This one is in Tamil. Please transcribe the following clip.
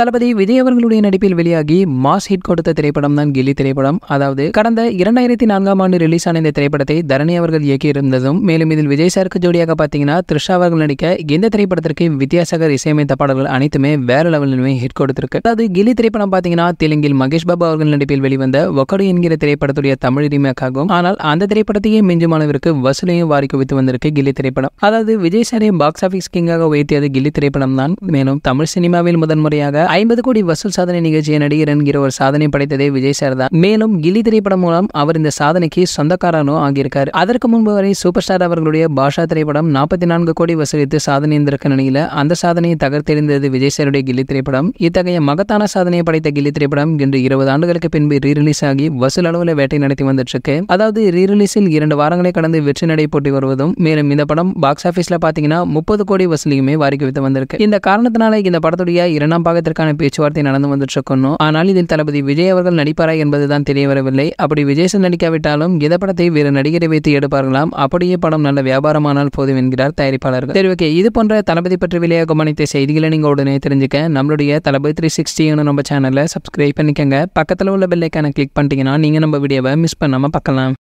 தளபதி விஜய் அவர்களுடைய நடிப்பில் வெளியாகி மாஸ் ஹிட் கொடுத்த திரைப்படம் தான் கில்லி திரைப்படம். அதாவது கடந்த 2004ஆம் ஆண்டு ரிலீஸ் ஆன இந்த திரைப்படத்தை தரணி அவர்கள் இயக்கியிருந்ததும், மேலும் இதில் விஜய் சாருக்கு ஜோடியாக பார்த்தீங்கன்னா த்ரிஷா அவர்கள் நடிக்க இந்த திரைப்படத்திற்கு வித்யாசாகர் இசையமைத்த பாடல்கள் அனைத்துமே வேற லெவலிலுமே ஹிட் கொடுத்திருக்கு. அதாவது கில்லி திரைப்படம் பார்த்தீங்கன்னா தெலுங்கில் மகேஷ் பாபு அவர்கள் நடிப்பில் வெளிவந்த ஒக்கடு என்கிற திரைப்படத்துடைய தமிழ் ரீமேக் ஆகும். ஆனால் அந்த திரைப்படத்தையே மிஞ்சும் அளவிற்கு வசூலையும் வாரி குவித்து வந்திருக்கு கில்லி திரைப்படம். அதாவது விஜய் சாரை பாக்ஸ் ஆபீஸ் கிங்காக உயர்த்தியது கில்லி திரைப்படம் தான். மேலும் தமிழ் சினிமாவில் முதன்முறையாக 50 கோடி வசூல் சாதனை நிகழ்ச்சியை நடிகர் என்கிற ஒரு சாதனை படைத்ததே விஜய் சார் தான். மேலும் கில்லி திரைப்படம் மூலம் அவர் இந்த சாதனைக்கு சொந்தக்காரனும் ஆகியிருக்காரு. அதற்கு முன்பு வரை சூப்பர் ஸ்டார் அவர்களுடைய பாஷா திரைப்படம் 44 கோடி வசூலித்து சாதனை இருந்திருக்க நிலையில அந்த சாதனையை தகர்த்தெறிந்தது விஜய் சாருடைய கில்லி திரைப்படம். இத்தகைய மகத்தான சாதனையை படைத்த கில்லி திரைப்படம் இன்று 20 ஆண்டுகளுக்கு பின்பு ரீரிலீஸ் ஆகி வசூல் அளவில் வேட்டை நடத்தி வந்துட்டு இருக்கு. அதாவது ரீரிலீஸில் 2 வாரங்களை கடந்து வெற்றி நடை போட்டி வருவதும், மேலும் இந்த படம் பாக்ஸ் ஆபீஸ்ல பாத்தீங்கன்னா 30 கோடி வசூலியுமே வாரி குவித்து வந்திருக்கு. இந்த காரணத்தினால இந்த படத்துடைய 2ஆம் பாகத்திற்கான பேச்சுவார்த்தை நடந்து வந்துட்டு இருக்கணும். ஆனால் இதில் தளபதி விஜய் அவர்கள் நடிப்பாரா என்பதுதான் தெரிய வரவில்லை. அப்படி விஜய் சார் நடிக்காவிட்டாலும் இந்த படத்தை வேறு நடிகரை வைத்து எடுப்பார்களாம். அப்படியே படம் நல்ல வியாபாரமானால் போதும் என்கிறார் தயாரிப்பாளர்கள். சரி, ஓகே, இது போன்ற தளபதி பற்றி வெளியாகும் அனைத்து செய்திகளை நீங்க உடனே தெரிஞ்சுக்க நம்மளுடைய தளபதி 360 நம்ம சேனலை சப்ஸ்கிரைப் பண்ணிக்கங்க. பக்கத்தில் உள்ள பெல் ஐகானை கிளிக் பண்ணிட்டீங்கன்னா நீங்க நம்ம வீடியோவை மிஸ் பண்ணாம பார்க்கலாம்.